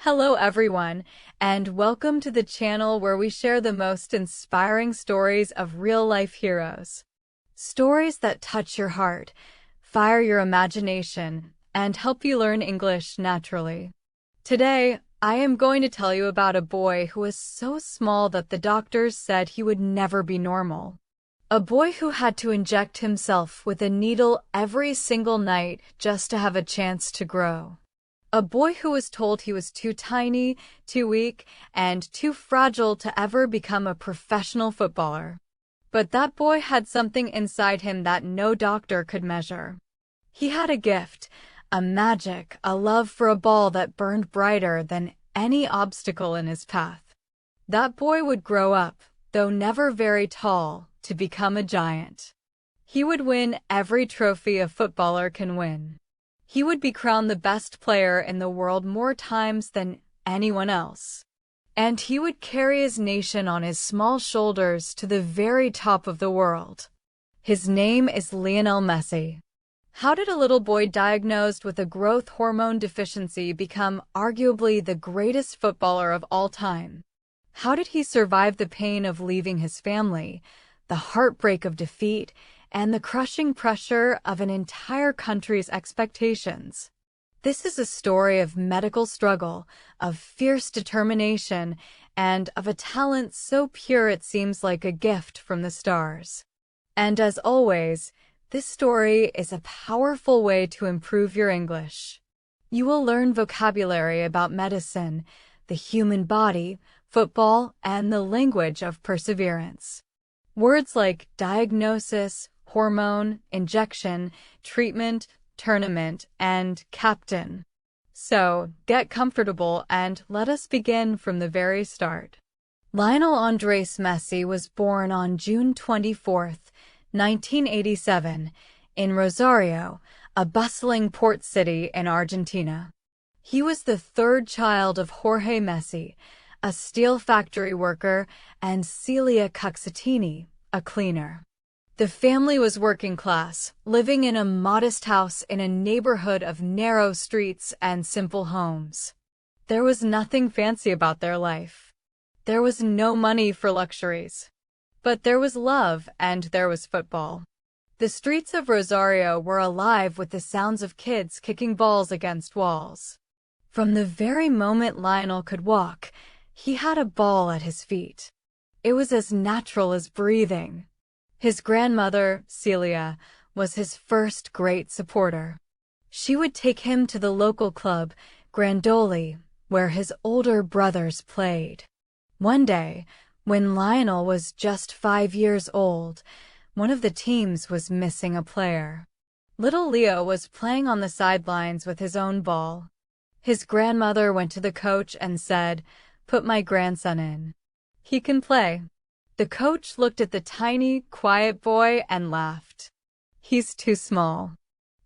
Hello everyone, and welcome to the channel where we share the most inspiring stories of real-life heroes. Stories that touch your heart, fire your imagination, and help you learn English naturally. Today, I am going to tell you about a boy who was so small that the doctors said he would never be normal. A boy who had to inject himself with a needle every single night just to have a chance to grow. A boy who was told he was too tiny, too weak, and too fragile to ever become a professional footballer. But that boy had something inside him that no doctor could measure. He had a gift, a magic, a love for a ball that burned brighter than any obstacle in his path. That boy would grow up, though never very tall, to become a giant. He would win every trophy a footballer can win. He would be crowned the best player in the world more times than anyone else. And he would carry his nation on his small shoulders to the very top of the world. His name is Lionel Messi. How did a little boy diagnosed with a growth hormone deficiency become arguably the greatest footballer of all time? How did he survive the pain of leaving his family, the heartbreak of defeat, and the crushing pressure of an entire country's expectations? This is a story of medical struggle, of fierce determination, and of a talent so pure it seems like a gift from the stars. And as always, this story is a powerful way to improve your English. You will learn vocabulary about medicine, the human body, football, and the language of perseverance. Words like diagnosis, hormone, injection, treatment, tournament, and captain. So, get comfortable and let us begin from the very start. Lionel Andres Messi was born on June 24, 1987, in Rosario, a bustling port city in Argentina. He was the third child of Jorge Messi, a steel factory worker, and Celia Cuxatini, a cleaner. The family was working class, living in a modest house in a neighborhood of narrow streets and simple homes. There was nothing fancy about their life. There was no money for luxuries. But there was love and there was football. The streets of Rosario were alive with the sounds of kids kicking balls against walls. From the very moment Lionel could walk, he had a ball at his feet. It was as natural as breathing. His grandmother, Celia, was his first great supporter. She would take him to the local club, Grandoli, where his older brothers played. One day, when Lionel was just 5 years old, one of the teams was missing a player. Little Leo was playing on the sidelines with his own ball. His grandmother went to the coach and said, "Put my grandson in. He can play." The coach looked at the tiny, quiet boy and laughed. "He's too small.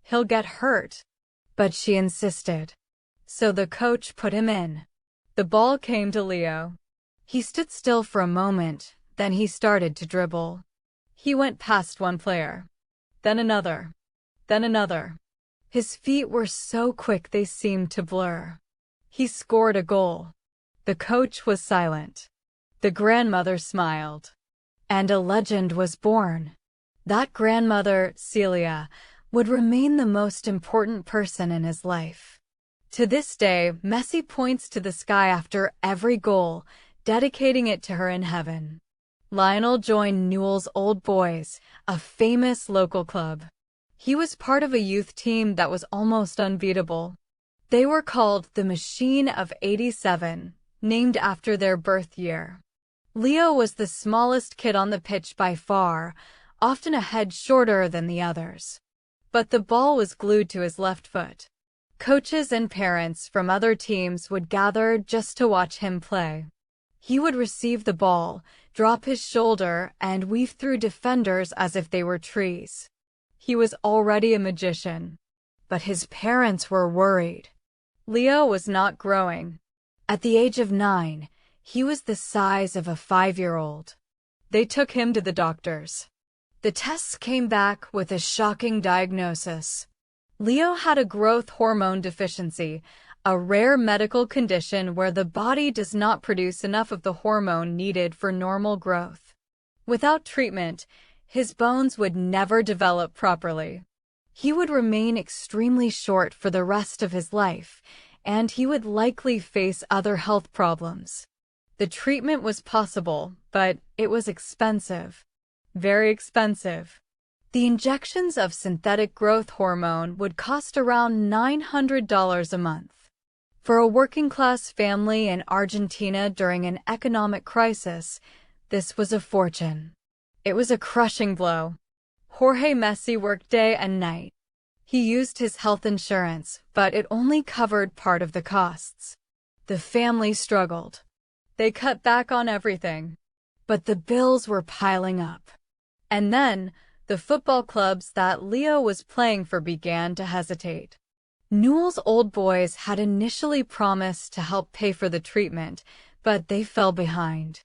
He'll get hurt." But she insisted. So the coach put him in. The ball came to Leo. He stood still for a moment, then he started to dribble. He went past one player, then another, then another. His feet were so quick they seemed to blur. He scored a goal. The coach was silent. The grandmother smiled. And a legend was born. That grandmother, Celia, would remain the most important person in his life. To this day, Messi points to the sky after every goal, dedicating it to her in heaven. Lionel joined Newell's Old Boys, a famous local club. He was part of a youth team that was almost unbeatable. They were called the Machine of '87, named after their birth year. Leo was the smallest kid on the pitch by far, often a head shorter than the others. But the ball was glued to his left foot. Coaches and parents from other teams would gather just to watch him play. He would receive the ball, drop his shoulder, and weave through defenders as if they were trees. He was already a magician. But his parents were worried. Leo was not growing. At the age of 9, he was the size of a 5-year-old. They took him to the doctors. The tests came back with a shocking diagnosis. Leo had a growth hormone deficiency, a rare medical condition where the body does not produce enough of the hormone needed for normal growth. Without treatment, his bones would never develop properly. He would remain extremely short for the rest of his life, and he would likely face other health problems. The treatment was possible, but it was expensive. Very expensive. The injections of synthetic growth hormone would cost around $900 a month. For a working-class family in Argentina during an economic crisis, this was a fortune. It was a crushing blow. Jorge Messi worked day and night. He used his health insurance, but it only covered part of the costs. The family struggled. They cut back on everything. But the bills were piling up. And then, the football clubs that Leo was playing for began to hesitate. Newell's Old Boys had initially promised to help pay for the treatment, but they fell behind.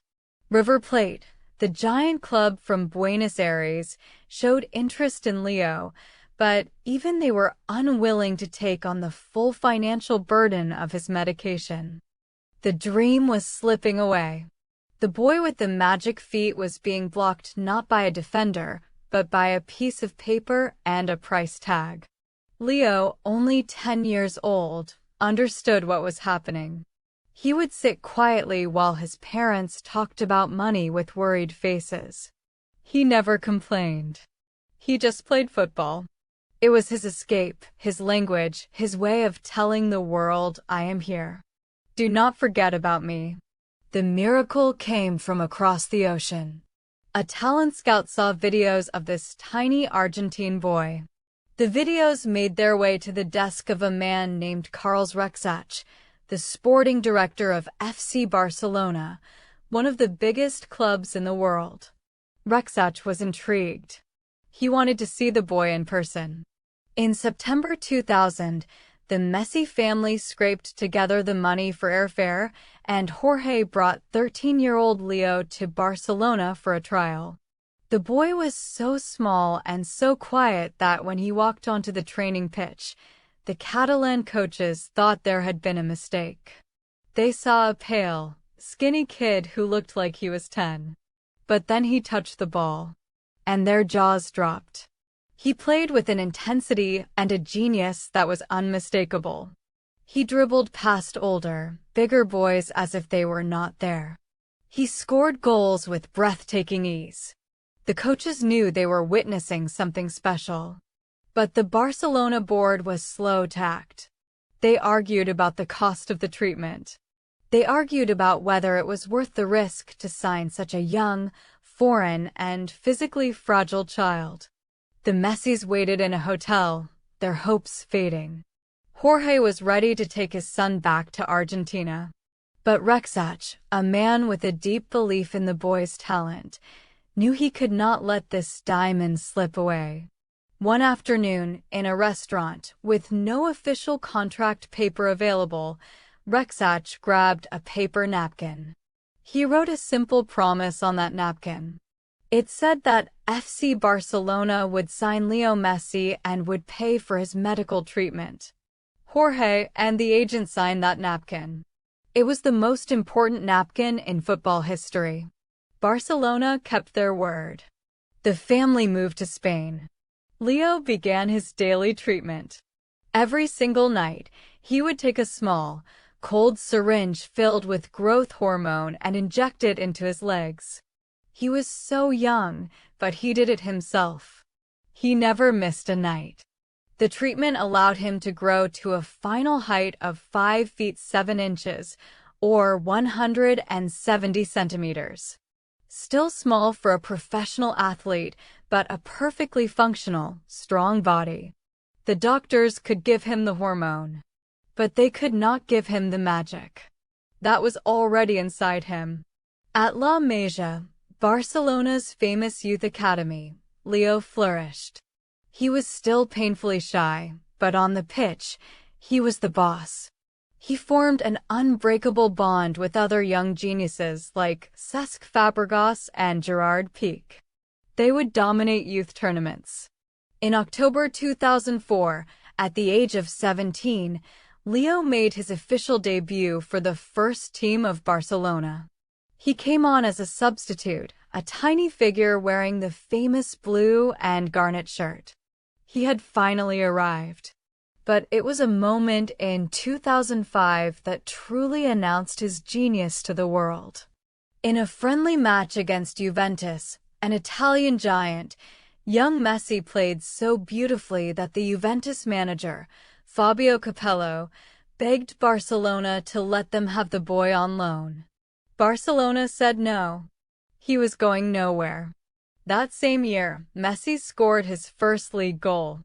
River Plate, the giant club from Buenos Aires, showed interest in Leo, but even they were unwilling to take on the full financial burden of his medication. The dream was slipping away. The boy with the magic feet was being blocked not by a defender, but by a piece of paper and a price tag. Leo, only 10 years old, understood what was happening. He would sit quietly while his parents talked about money with worried faces. He never complained. He just played football. It was his escape, his language, his way of telling the world, I am here. Do not forget about me. The miracle came from across the ocean. A talent scout saw videos of this tiny Argentine boy. The videos made their way to the desk of a man named Carlos Rexach, the sporting director of FC Barcelona, one of the biggest clubs in the world. Rexach was intrigued. He wanted to see the boy in person. In September 2000, the Messi family scraped together the money for airfare, and Jorge brought 13-year-old Leo to Barcelona for a trial. The boy was so small and so quiet that when he walked onto the training pitch, the Catalan coaches thought there had been a mistake. They saw a pale, skinny kid who looked like he was 10. But then he touched the ball, and their jaws dropped. He played with an intensity and a genius that was unmistakable. He dribbled past older, bigger boys as if they were not there. He scored goals with breathtaking ease. The coaches knew they were witnessing something special. But the Barcelona board was slow to act. They argued about the cost of the treatment. They argued about whether it was worth the risk to sign such a young, foreign, and physically fragile child. The Messis waited in a hotel, their hopes fading. Jorge was ready to take his son back to Argentina. But Rexach, a man with a deep belief in the boy's talent, knew he could not let this diamond slip away. One afternoon, in a restaurant, with no official contract paper available, Rexach grabbed a paper napkin. He wrote a simple promise on that napkin. It said that FC Barcelona would sign Leo Messi and would pay for his medical treatment. Jorge and the agent signed that napkin. It was the most important napkin in football history. Barcelona kept their word. The family moved to Spain. Leo began his daily treatment. Every single night, he would take a small, cold syringe filled with growth hormone and inject it into his legs. He was so young, but he did it himself. He never missed a night. The treatment allowed him to grow to a final height of 5 feet 7 inches, or 170 centimeters. Still small for a professional athlete, but a perfectly functional, strong body. The doctors could give him the hormone, but they could not give him the magic. That was already inside him. At La Masia, Barcelona's famous youth academy, Leo flourished. He was still painfully shy, but on the pitch, he was the boss. He formed an unbreakable bond with other young geniuses like Cesc Fabregas and Gerard Piqué. They would dominate youth tournaments. In October 2004, at the age of 17, Leo made his official debut for the first team of Barcelona. He came on as a substitute, a tiny figure wearing the famous blue and garnet shirt. He had finally arrived. But it was a moment in 2005 that truly announced his genius to the world. In a friendly match against Juventus, an Italian giant, young Messi played so beautifully that the Juventus manager, Fabio Capello, begged Barcelona to let them have the boy on loan. Barcelona said no. He was going nowhere. That same year, Messi scored his first league goal.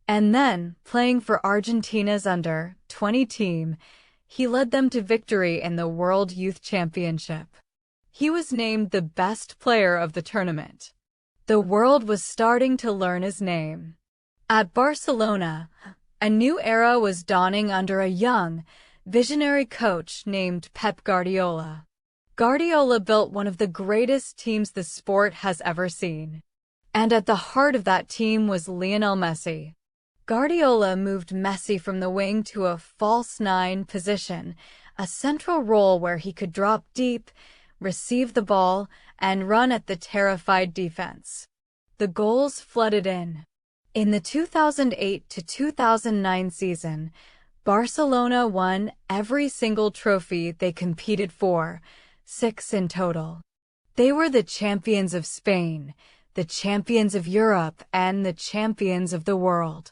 And then, playing for Argentina's under-20 team, he led them to victory in the World Youth Championship. He was named the best player of the tournament. The world was starting to learn his name. At Barcelona, a new era was dawning under a young, visionary coach named Pep Guardiola. Guardiola built one of the greatest teams the sport has ever seen. And at the heart of that team was Lionel Messi. Guardiola moved Messi from the wing to a false nine position, a central role where he could drop deep, receive the ball, and run at the terrified defense. The goals flooded in. In the 2008 to 2009 season, Barcelona won every single trophy they competed for, 6 in total. They were the champions of Spain, the champions of Europe, and the champions of the world.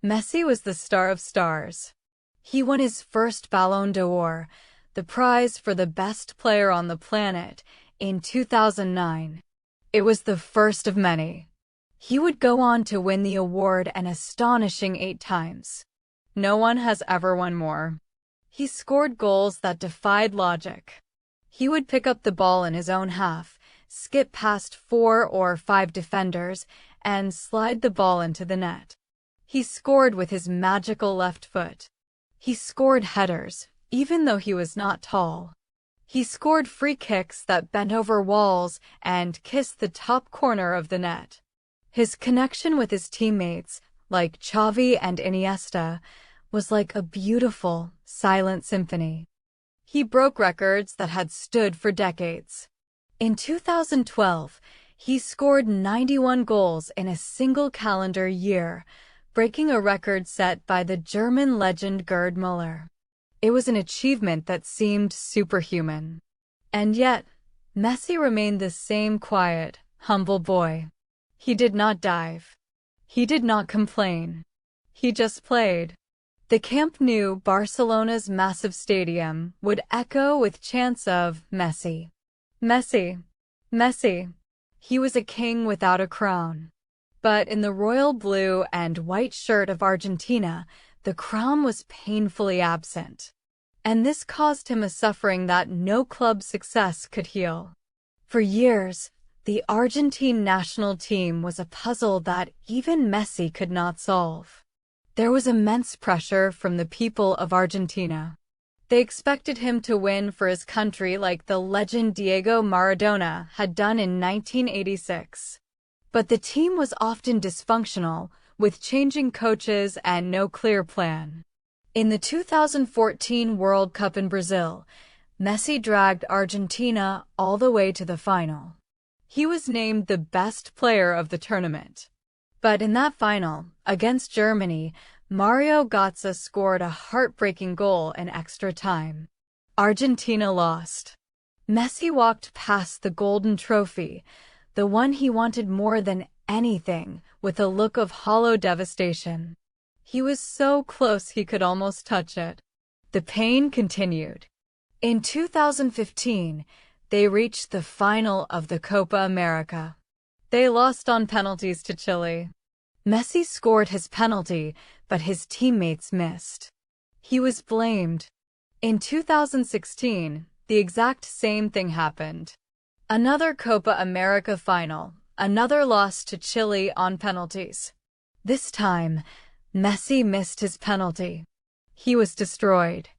Messi was the star of stars. He won his first Ballon d'Or, the prize for the best player on the planet, in 2009. It was the first of many. He would go on to win the award an astonishing 8 times. No one has ever won more. He scored goals that defied logic. He would pick up the ball in his own half, skip past 4 or 5 defenders, and slide the ball into the net. He scored with his magical left foot. He scored headers, even though he was not tall. He scored free kicks that bent over walls and kissed the top corner of the net. His connection with his teammates, like Xavi and Iniesta, was like a beautiful, silent symphony. He broke records that had stood for decades. In 2012, he scored 91 goals in a single calendar year, breaking a record set by the German legend Gerd Müller. It was an achievement that seemed superhuman. And yet, Messi remained the same quiet, humble boy. He did not dive. He did not complain. He just played. The Camp Nou, Barcelona's massive stadium, would echo with chants of Messi. Messi. Messi. He was a king without a crown. But in the royal blue and white shirt of Argentina, the crown was painfully absent. And this caused him a suffering that no club success could heal. For years, the Argentine national team was a puzzle that even Messi could not solve. There was immense pressure from the people of Argentina. They expected him to win for his country like the legend Diego Maradona had done in 1986. But the team was often dysfunctional, with changing coaches and no clear plan. In the 2014 World Cup in Brazil, Messi dragged Argentina all the way to the final. He was named the best player of the tournament. But in that final, against Germany, Mario Götze scored a heartbreaking goal in extra time. Argentina lost. Messi walked past the golden trophy, the one he wanted more than anything, with a look of hollow devastation. He was so close he could almost touch it. The pain continued. In 2015, they reached the final of the Copa America. They lost on penalties to Chile. Messi scored his penalty, but his teammates missed. He was blamed. In 2016, the exact same thing happened. Another Copa America final, another loss to Chile on penalties. This time, Messi missed his penalty. He was destroyed.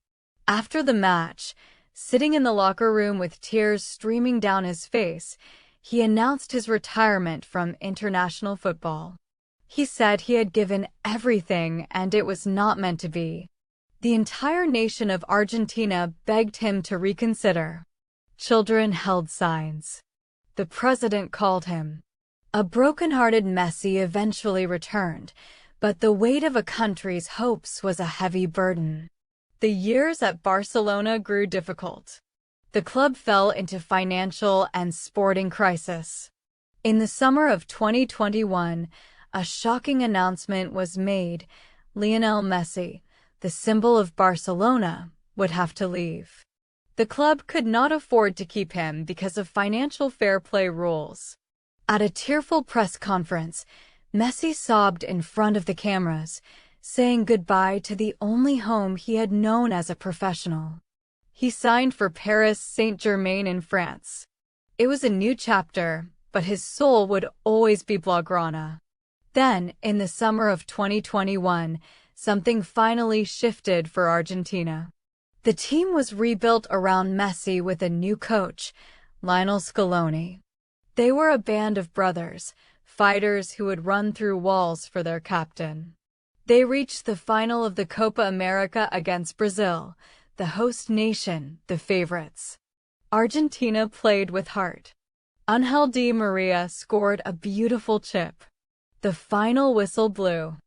After the match, sitting in the locker room with tears streaming down his face, he announced his retirement from international football. He said he had given everything and it was not meant to be. The entire nation of Argentina begged him to reconsider. Children held signs. The president called him. A broken-hearted Messi eventually returned, but the weight of a country's hopes was a heavy burden. The years at Barcelona grew difficult. The club fell into financial and sporting crisis. In the summer of 2021, a shocking announcement was made. Lionel Messi, the symbol of Barcelona, would have to leave. The club could not afford to keep him because of financial fair play rules. At a tearful press conference, Messi sobbed in front of the cameras, saying goodbye to the only home he had known as a professional. He signed for Paris Saint-Germain in France. It was a new chapter, but his soul would always be Blaugrana. Then, in the summer of 2021, something finally shifted for Argentina. The team was rebuilt around Messi with a new coach, Lionel Scaloni. They were a band of brothers, fighters who would run through walls for their captain. They reached the final of the Copa America against Brazil, the host nation, the favorites. Argentina played with heart. Angel Di Maria scored a beautiful chip. The final whistle blew.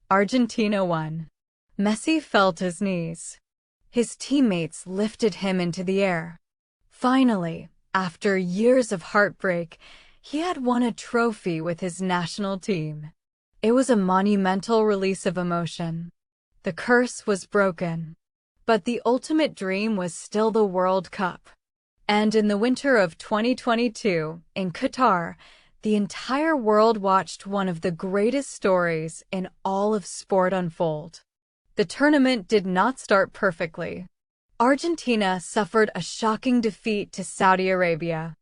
Argentina won. Messi fell to his knees. His teammates lifted him into the air. Finally, after years of heartbreak, he had won a trophy with his national team. It was a monumental release of emotion. The curse was broken. But the ultimate dream was still the World Cup. And in the winter of 2022, in Qatar, the entire world watched one of the greatest stories in all of sport unfold. The tournament did not start perfectly. Argentina suffered a shocking defeat to Saudi Arabia.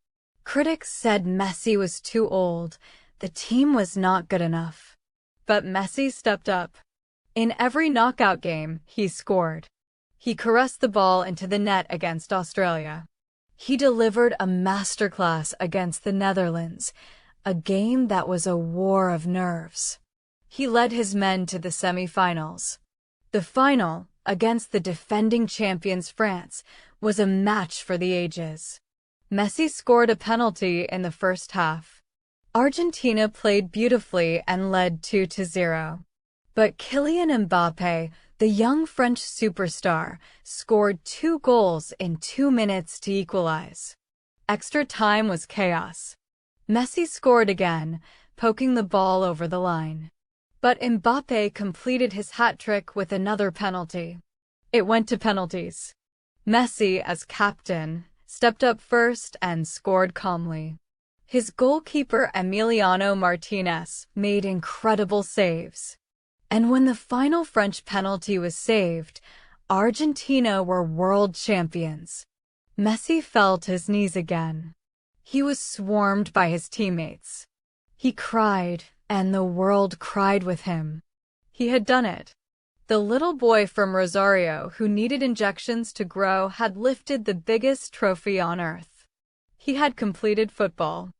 Critics said Messi was too old, the team was not good enough. But Messi stepped up. In every knockout game, he scored. He caressed the ball into the net against Australia. He delivered a masterclass against the Netherlands, a game that was a war of nerves. He led his men to the semi-finals. The final, against the defending champions France, was a match for the ages. Messi scored a penalty in the first half. Argentina played beautifully and led 2-0. But Kylian Mbappé, the young French superstar, scored 2 goals in 2 minutes to equalize. Extra time was chaos. Messi scored again, poking the ball over the line. But Mbappé completed his hat-trick with another penalty. It went to penalties. Messi, as captain, stepped up first and scored calmly. His goalkeeper Emiliano Martinez made incredible saves. And when the final French penalty was saved, Argentina were world champions. Messi fell to his knees again. He was swarmed by his teammates. He cried, and the world cried with him. He had done it. The little boy from Rosario who needed injections to grow had lifted the biggest trophy on earth. He had completed football.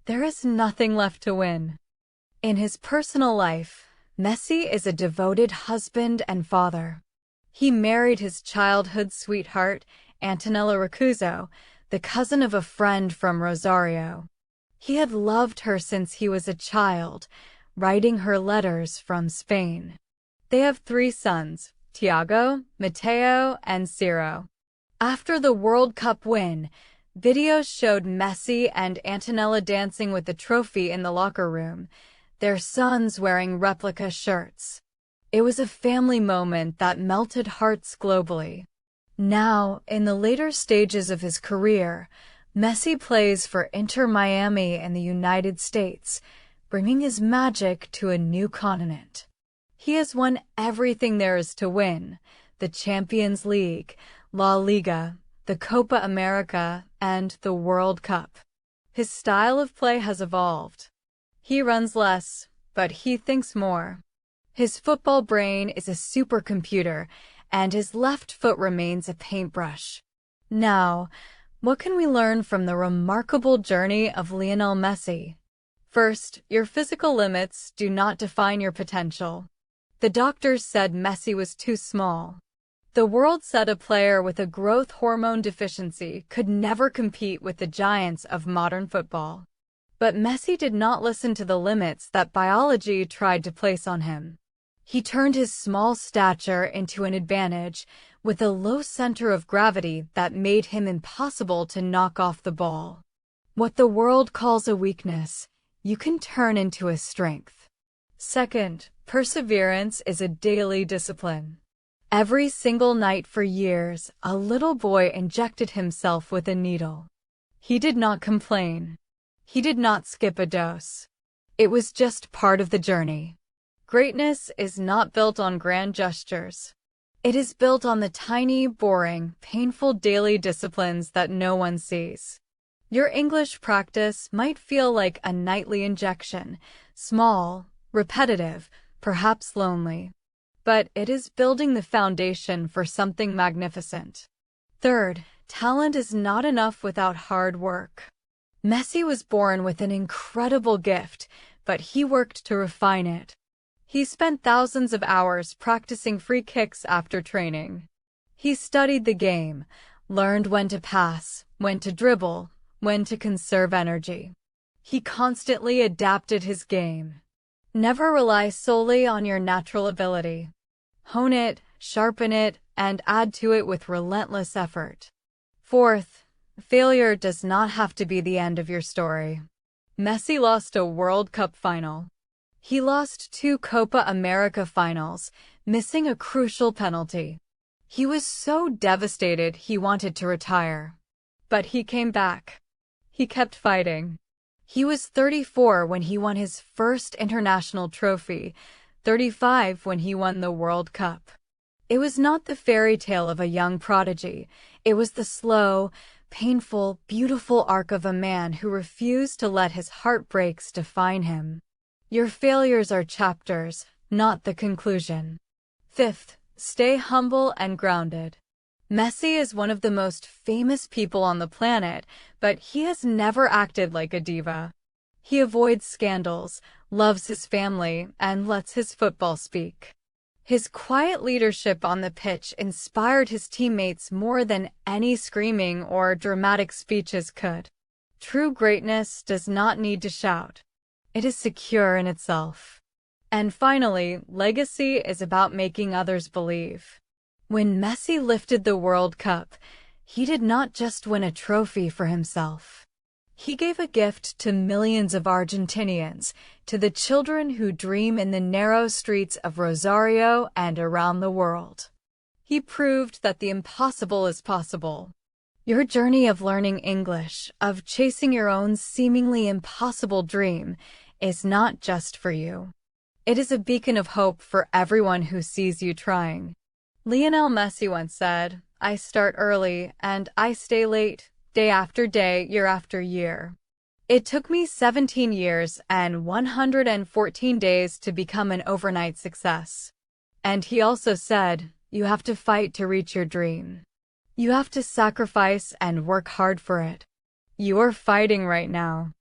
There is nothing left to win. In his personal life, Messi is a devoted husband and father. He married his childhood sweetheart, Antonella Rocuzzo, the cousin of a friend from Rosario. He had loved her since he was a child, writing her letters from Spain. They have 3 sons, Tiago, Mateo, and Ciro. After the World Cup win, videos showed Messi and Antonella dancing with the trophy in the locker room, their sons wearing replica shirts. It was a family moment that melted hearts globally. Now, in the later stages of his career, Messi plays for Inter Miami in the United States, bringing his magic to a new continent. He has won everything there is to win: the Champions League, La Liga, the Copa America, and the World Cup. His style of play has evolved. He runs less, but he thinks more. His football brain is a supercomputer, and his left foot remains a paintbrush. Now, what can we learn from the remarkable journey of Lionel Messi? First, your physical limits do not define your potential. The doctors said Messi was too small. The world said a player with a growth hormone deficiency could never compete with the giants of modern football. But Messi did not listen to the limits that biology tried to place on him. He turned his small stature into an advantage with a low center of gravity that made him impossible to knock off the ball. What the world calls a weakness, you can turn into a strength. Second, perseverance is a daily discipline. Every single night for years, a little boy injected himself with a needle. He did not complain. He did not skip a dose. It was just part of the journey. Greatness is not built on grand gestures. It is built on the tiny, boring, painful daily disciplines that no one sees. Your English practice might feel like a nightly injection, small, repetitive, perhaps lonely. But it is building the foundation for something magnificent. Third, talent is not enough without hard work. Messi was born with an incredible gift, but he worked to refine it. He spent thousands of hours practicing free kicks after training. He studied the game, learned when to pass, when to dribble, when to conserve energy. He constantly adapted his game. Never rely solely on your natural ability. Hone it, sharpen it, and add to it with relentless effort. Fourth, failure does not have to be the end of your story. Messi lost a World Cup final. He lost 2 Copa America finals, missing a crucial penalty. He was so devastated he wanted to retire. But he came back. He kept fighting. He was 34 when he won his first international trophy, 35 when he won the World Cup. It was not the fairy tale of a young prodigy. It was the slow, painful, beautiful arc of a man who refused to let his heartbreaks define him. Your failures are chapters, not the conclusion. Fifth, stay humble and grounded. Messi is one of the most famous people on the planet, but he has never acted like a diva. He avoids scandals, loves his family, and lets his football speak. His quiet leadership on the pitch inspired his teammates more than any screaming or dramatic speeches could. True greatness does not need to shout. It is secure in itself. And finally, legacy is about making others believe. When Messi lifted the World Cup, he did not just win a trophy for himself. He gave a gift to millions of Argentinians, to the children who dream in the narrow streets of Rosario and around the world. He proved that the impossible is possible. Your journey of learning English, of chasing your own seemingly impossible dream, is not just for you. It is a beacon of hope for everyone who sees you trying. Lionel Messi once said, "I start early and I stay late, day after day, year after year. It took me 17 years and 114 days to become an overnight success." And he also said, "You have to fight to reach your dream. You have to sacrifice and work hard for it." You are fighting right now.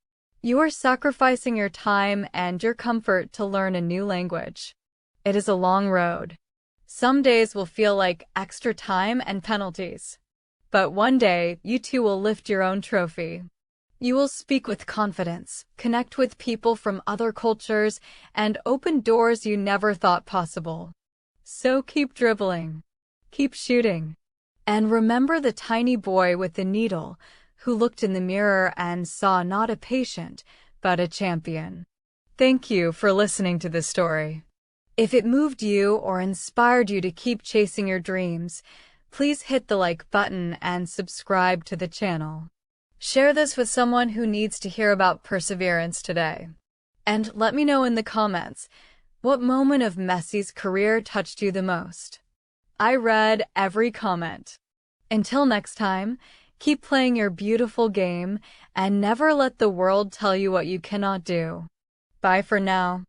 You are sacrificing your time and your comfort to learn a new language. It is a long road. Some days will feel like extra time and penalties. But one day, you too will lift your own trophy. You will speak with confidence, connect with people from other cultures, and open doors you never thought possible. So keep dribbling. Keep shooting. And remember the tiny boy with the needle, who looked in the mirror and saw not a patient, but a champion. Thank you for listening to this story. If it moved you or inspired you to keep chasing your dreams, please hit the like button and subscribe to the channel. Share this with someone who needs to hear about perseverance today. And let me know in the comments, what moment of Messi's career touched you the most? I read every comment. Until next time, keep playing your beautiful game and never let the world tell you what you cannot do. Bye for now.